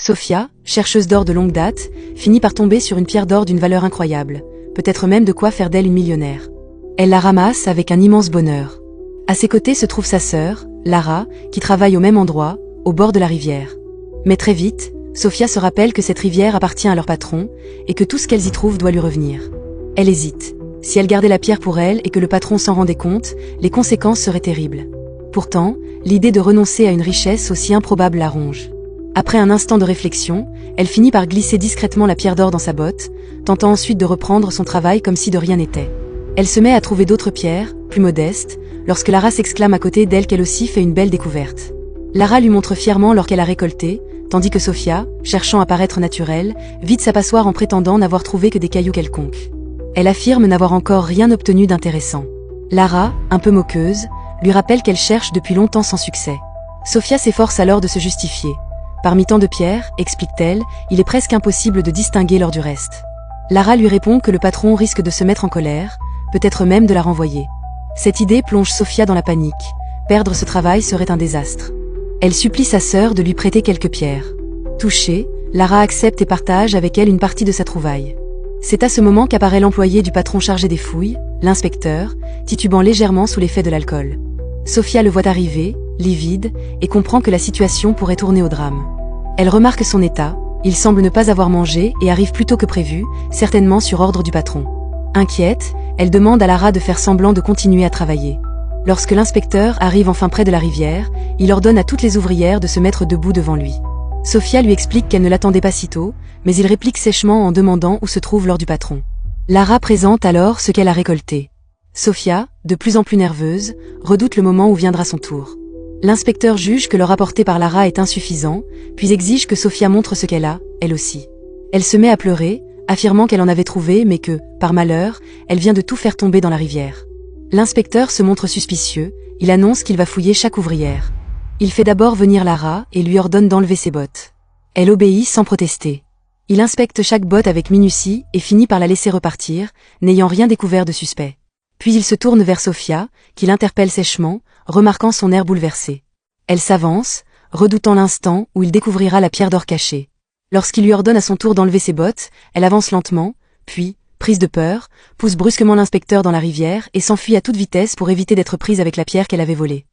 Sophia, chercheuse d'or de longue date, finit par tomber sur une pierre d'or d'une valeur incroyable, peut-être même de quoi faire d'elle une millionnaire. Elle la ramasse avec un immense bonheur. À ses côtés se trouve sa sœur, Lara, qui travaille au même endroit, au bord de la rivière. Mais très vite, Sophia se rappelle que cette rivière appartient à leur patron, et que tout ce qu'elles y trouvent doit lui revenir. Elle hésite. Si elle gardait la pierre pour elle et que le patron s'en rendait compte, les conséquences seraient terribles. Pourtant, l'idée de renoncer à une richesse aussi improbable la ronge. Après un instant de réflexion, elle finit par glisser discrètement la pierre d'or dans sa botte, tentant ensuite de reprendre son travail comme si de rien n'était. Elle se met à trouver d'autres pierres, plus modestes, lorsque Lara s'exclame à côté d'elle qu'elle aussi fait une belle découverte. Lara lui montre fièrement l'or qu'elle a récolté, tandis que Sophia, cherchant à paraître naturelle, vide sa passoire en prétendant n'avoir trouvé que des cailloux quelconques. Elle affirme n'avoir encore rien obtenu d'intéressant. Lara, un peu moqueuse, lui rappelle qu'elle cherche depuis longtemps sans succès. Sophia s'efforce alors de se justifier. Parmi tant de pierres, explique-t-elle, il est presque impossible de distinguer l'or du reste. Lara lui répond que le patron risque de se mettre en colère, peut-être même de la renvoyer. Cette idée plonge Sophia dans la panique. Perdre ce travail serait un désastre. Elle supplie sa sœur de lui prêter quelques pierres. Touchée, Lara accepte et partage avec elle une partie de sa trouvaille. C'est à ce moment qu'apparaît l'employé du patron chargé des fouilles, l'inspecteur, titubant légèrement sous l'effet de l'alcool. Sophia le voit arriver, livide, et comprend que la situation pourrait tourner au drame. Elle remarque son état, il semble ne pas avoir mangé et arrive plus tôt que prévu, certainement sur ordre du patron. Inquiète, elle demande à Lara de faire semblant de continuer à travailler. Lorsque l'inspecteur arrive enfin près de la rivière, il ordonne à toutes les ouvrières de se mettre debout devant lui. Sophia lui explique qu'elle ne l'attendait pas si tôt, mais il réplique sèchement en demandant où se trouve l'or du patron. Lara présente alors ce qu'elle a récolté. Sophia, de plus en plus nerveuse, redoute le moment où viendra son tour. L'inspecteur juge que l'or apporté par Lara est insuffisant, puis exige que Sophia montre ce qu'elle a, elle aussi. Elle se met à pleurer, affirmant qu'elle en avait trouvé mais que, par malheur, elle vient de tout faire tomber dans la rivière. L'inspecteur se montre suspicieux, il annonce qu'il va fouiller chaque ouvrière. Il fait d'abord venir Lara et lui ordonne d'enlever ses bottes. Elle obéit sans protester. Il inspecte chaque botte avec minutie et finit par la laisser repartir, n'ayant rien découvert de suspect. Puis il se tourne vers Sophia, qui l'interpelle sèchement, remarquant son air bouleversé. Elle s'avance, redoutant l'instant où il découvrira la pierre d'or cachée. Lorsqu'il lui ordonne à son tour d'enlever ses bottes, elle avance lentement, puis, prise de peur, pousse brusquement l'inspecteur dans la rivière et s'enfuit à toute vitesse pour éviter d'être prise avec la pierre qu'elle avait volée.